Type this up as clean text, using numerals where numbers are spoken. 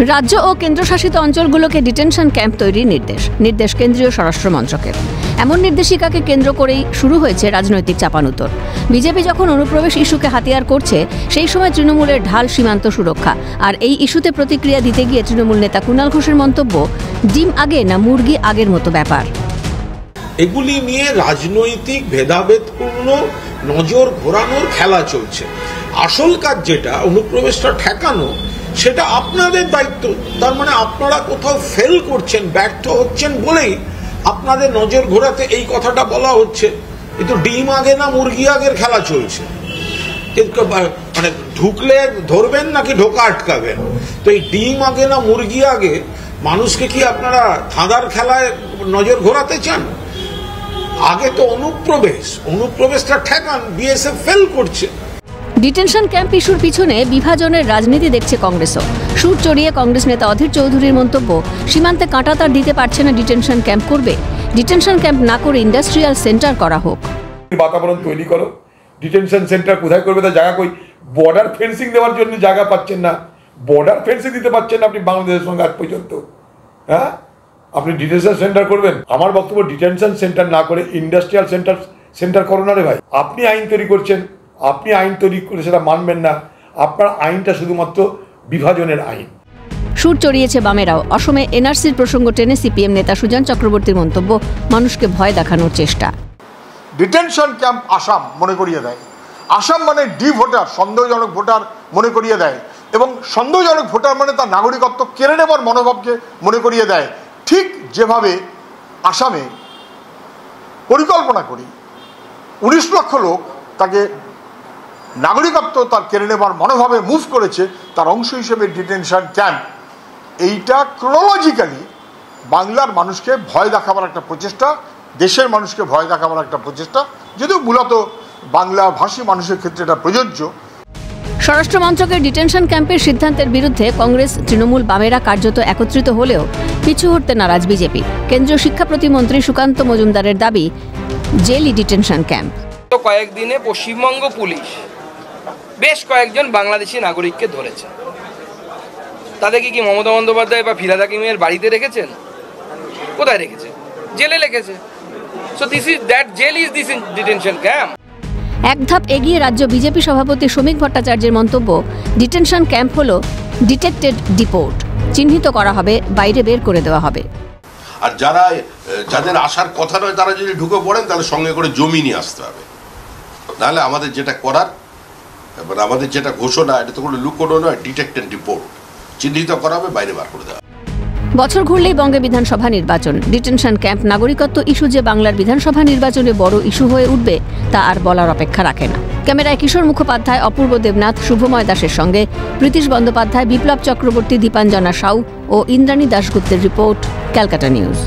রাজ্য ও কেন্দ্রশাসিত অঞ্চলগুলোকে detention camp তৈরির নির্দেশ কেন্দ্রীয় স্বরাষ্ট্র মন্ত্রকের। এমন নির্দেশিকাকে কেন্দ্র করেই শুরু হয়েছে রাজনৈতিক চাপানুতর। বিজেপি যখন অনুপ্রবেশ ইস্যুকে হাতিয়ার করছে, সেই সময় তৃণমূলের ঢাল সীমান্ত সুরক্ষা। আর এই ইস্যুতে প্রতিক্রিয়া দিতে গিয়ে তৃণমূল নেতা কুণাল ঘোষের মন্তব্য, ডিম আগে না মুরগি আগের মতো ব্যাপার। এগুলি নিয়ে রাজনৈতিক ভেদাভেদপূর্ণ নজর ঘোরানোর খেলা চলছে। আসল কাজ যেটা অনুপ্রবেশটা ঠেকানো, সেটা আপনাদের দায়িত্ব। তার মানে আপনারা কোথাও ফেল করছেন, ব্যর্থ হচ্ছেন বলেই আপনাদের নজর ঘোরাতে এই কথাটা বলা হচ্ছে। কিন্তু ডিম আগে না মুরগি আগের খেলা চলছে। মানে ঢুকলে ধরবেন নাকি ঢোকা আটকাবেন? তো এই ডিম আগে না মুরগি আগে মানুষকে কি আপনারা ধাঁধার খেলায় নজর ঘোরাতে চান? আগে তো অনুপ্রবেশটা ঠেকান। বিএসএফ ফেল করছে। ডিটেনশন ক্যাম্প ইস্যুর পিছনে বিভাজনের রাজনীতি দেখছে কংগ্রেসও। সুর চড়িয়ে কংগ্রেস নেতা অধীর চৌধুরীর মন্তব্য, সীমান্তে কাঁটাতার দিতে পারছে না, ডিটেনশন ক্যাম্প করবে। ডিটেনশন ক্যাম্প না করে ইন্ডাস্ট্রিয়াল সেন্টার করা হোক। বাতাবরণ তৈরি করো। ডিটেনশন সেন্টার কোথায় করবে তা জায়গা কই? বর্ডার ফেন্সিং দেওয়ার জন্য জায়গা পাচ্ছেন না, বর্ডার ফেন্সিং দিতে পারছেন না আপনি বাংলাদেশের সঙ্গে আজ পর্যন্ত। হ্যাঁ, আপনি ডিটেনশন সেন্টার করবেন? আমার বক্তব্য, ডিটেনশন সেন্টার না করে ইন্ডাস্ট্রিয়াল সেন্টার করো না রে ভাই। আপনি আইন তৈরি করছেন, আপনি আইন তৈরি করে সেটা মানবেন না। আপনার আইনটা শুধুমাত্র বিভাজনের আইন। সুর চড়িয়েছে বামেরাও। অসমে এনআরসির প্রসঙ্গ টেনে সিপিএম নেতা সুজন চক্রবর্তীর মন্তব্য, মানুষকে ভয় দেখানোর চেষ্টা। ডিটেনশন ক্যাম্প আসাম মনে করিয়ে দেয়। আসাম মানে ডি ভোটার, সন্দেহজনক ভোটার মনে করিয়ে দেয়, এবং সন্দেহজনক ভোটার মানে তার নাগরিকত্ব কেড়ে নেবার মনোভাবকে মনে করিয়ে দেয়। ঠিক যেভাবে আসামে পরিকল্পনা করি 19 লক্ষ লোক তাকে নাগরিকত্ব তার কেড়ে নেবার মনোভাবে মুভ করেছে, তার অংশ হিসেবে ডিটেনশন ক্যাম্প। এইটা ক্রোনোলজিক্যালি বাংলার মানুষকে ভয় দেখাবার একটা প্রচেষ্টা, দেশের মানুষকে ভয় দেখাবার একটা প্রচেষ্টা, যদিও মূলত বাংলা ভাষী মানুষের ক্ষেত্রে এটা প্রযোজ্য। স্বরাষ্ট্র মন্ত্রকের ডিটেনশন ক্যাম্পের সিদ্ধান্তের বিরুদ্ধে কংগ্রেস, তৃণমূল, বামেরা কার্যত একত্রিত হলেও পিছু হটতে নারাজ বিজেপি। কেন্দ্রীয় শিক্ষা প্রতিমন্ত্রী সুকান্ত মজুমদারের দাবি, জেলই ডিটেনশন ক্যাম্প। তো কয়েকদিনে পশ্চিমবঙ্গ পুলিশ বেশ কয়েকজন বাংলাদেশি নাগরিককে ধরেছে। তাদেরকে কি মমতা বন্দ্যোপাধ্যায় বা ফিরহাদ হাকিমের বাড়িতে রেখেছেন? কোথায় রেখেছে? জেলে রেখেছে। So that jail is this detention camp. এক ধাপ এগিয়ে রাজ্য বিজেপি সভাপতি শ্রমিক ভট্টাচার্যের মন্তব্য, ডিটেনশন ক্যাম্প হলো ডিটেক্টেড ডিপোর্ট। চিহ্নিত করা হবে, বাইরে বের করে দেওয়া হবে। আর যাদের আসার কথা নয় তারা যদি ঢুকে পড়েন, তাহলে সঙ্গে করে জমি নিয়ে আসতে হবে। নাহলে আমাদের যেটা করার, এবার আমাদের যেটা ঘোষণা, এটা তো কোনো লুকোনো নয়, ডিটেক্ট এন্ড ডিপোর্ট। চিহ্নিত করা হবে, বাইরে বার করে দেওয়া। বছর ঘুরলেই বঙ্গে বিধানসভা নির্বাচন। ডিটেনশন ক্যাম্প নাগরিকত্ব ইস্যু যে বাংলার বিধানসভা নির্বাচনে বড় ইস্যু হয়ে উঠবে, তা আর বলার অপেক্ষা রাখে না। ক্যামেরায় কিশোর মুখোপাধ্যায়, অপূর্ব দেবনাথ, শুভময় দাসের সঙ্গে প্রীতিশ বন্দ্যোপাধ্যায়, বিপ্লব চক্রবর্তী, দীপাঞ্জনা সাউ ও ইন্দ্রাণী দাশগুপ্তের রিপোর্ট, ক্যালকাটা নিউজ।